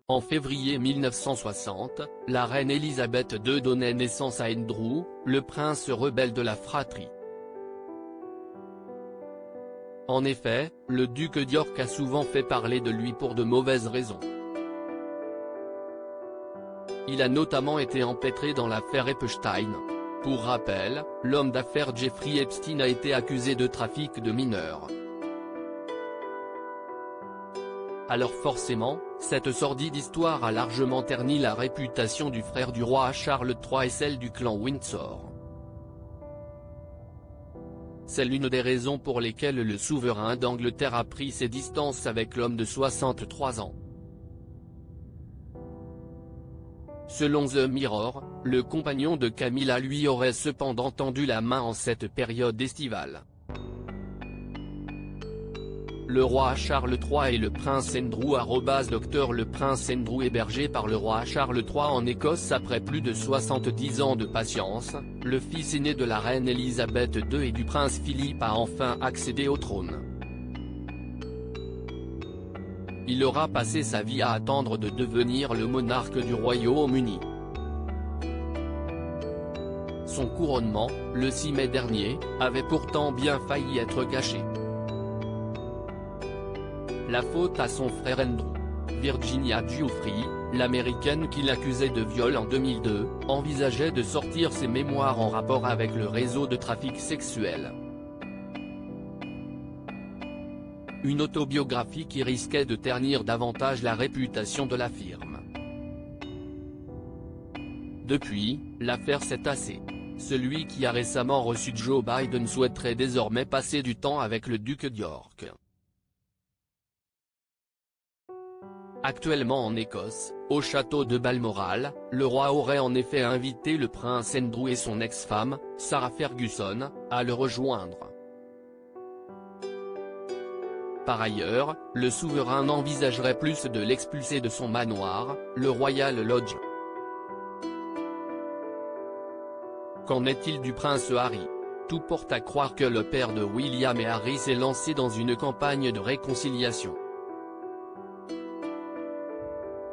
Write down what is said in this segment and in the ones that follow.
En février 1960, la reine Elisabeth II donnait naissance à Andrew, le prince rebelle de la fratrie. En effet, le duc d'York a souvent fait parler de lui pour de mauvaises raisons. Il a notamment été empêtré dans l'affaire Epstein. Pour rappel, l'homme d'affaires Jeffrey Epstein a été accusé de trafic de mineurs. Alors forcément, cette sordide histoire a largement terni la réputation du frère du roi Charles III et celle du clan Windsor. C'est l'une des raisons pour lesquelles le souverain d'Angleterre a pris ses distances avec l'homme de 63 ans. Selon The Mirror, le compagnon de Camilla lui aurait cependant tendu la main en cette période estivale. Le roi Charles III et le prince Andrew @Dr Le prince Andrew hébergé par le roi Charles III en Écosse après plus de 70 ans de patience, le fils aîné de la reine Elisabeth II et du prince Philippe a enfin accédé au trône. Il aura passé sa vie à attendre de devenir le monarque du Royaume-Uni. Son couronnement, le 6 mai dernier, avait pourtant bien failli être gâché. La faute à son frère Andrew. Virginia Giuffre, l'américaine qui l'accusait de viol en 2002, envisageait de sortir ses mémoires en rapport avec le réseau de trafic sexuel. Une autobiographie qui risquait de ternir davantage la réputation de la firme. Depuis, l'affaire s'est tassée. Celui qui a récemment reçu Joe Biden souhaiterait désormais passer du temps avec le duc d'York. Actuellement en Écosse, au château de Balmoral, le roi aurait en effet invité le prince Andrew et son ex-femme, Sarah Ferguson, à le rejoindre. Par ailleurs, le souverain envisagerait plus de l'expulser de son manoir, le Royal Lodge. Qu'en est-il du prince Harry? Tout porte à croire que le père de William et Harry s'est lancé dans une campagne de réconciliation.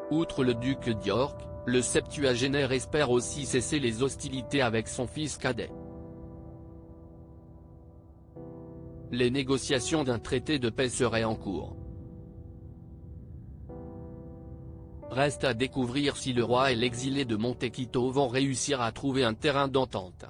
Outre le duc d'York, le septuagénaire espère aussi cesser les hostilités avec son fils cadet. Les négociations d'un traité de paix seraient en cours. Reste à découvrir si le roi et l'exilé de Monte Quito vont réussir à trouver un terrain d'entente.